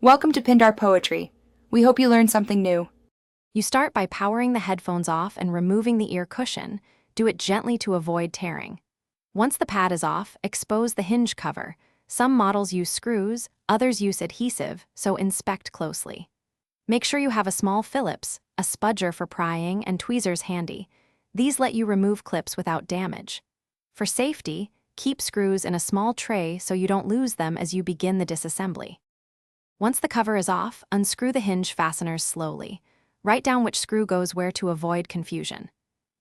Welcome to Pindar Poetry. We hope you learned something new. You start by powering the headphones off and removing the ear cushion. Do it gently to avoid tearing. Once the pad is off, expose the hinge cover. Some models use screws, others use adhesive, so inspect closely. Make sure you have a small Phillips, a spudger for prying, and tweezers handy. These let you remove clips without damage. For safety, keep screws in a small tray so you don't lose them as you begin the disassembly. Once the cover is off, unscrew the hinge fasteners slowly. Write down which screw goes where to avoid confusion.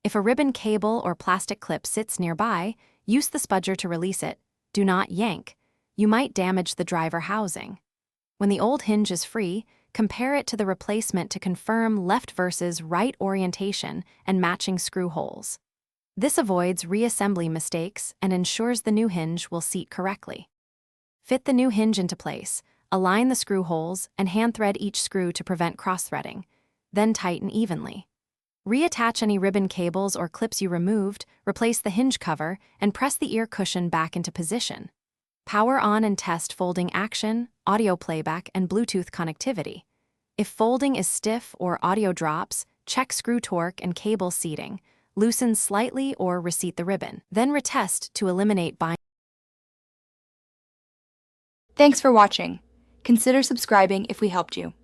If a ribbon, cable, or plastic clip sits nearby, use the spudger to release it. Do not yank. You might damage the driver housing. When the old hinge is free, compare it to the replacement to confirm left versus right orientation and matching screw holes. This avoids reassembly mistakes and ensures the new hinge will seat correctly. Fit the new hinge into place, align the screw holes, and hand thread each screw to prevent cross-threading. Then tighten evenly. Reattach any ribbon, cables, or clips you removed, replace the hinge cover, and press the ear cushion back into position. Power on and test folding action, audio playback, and Bluetooth connectivity. If folding is stiff or audio drops, check screw torque and cable seating. Loosen slightly or reseat the ribbon. Then retest to eliminate binding. Thanks for watching. Consider subscribing if we helped you.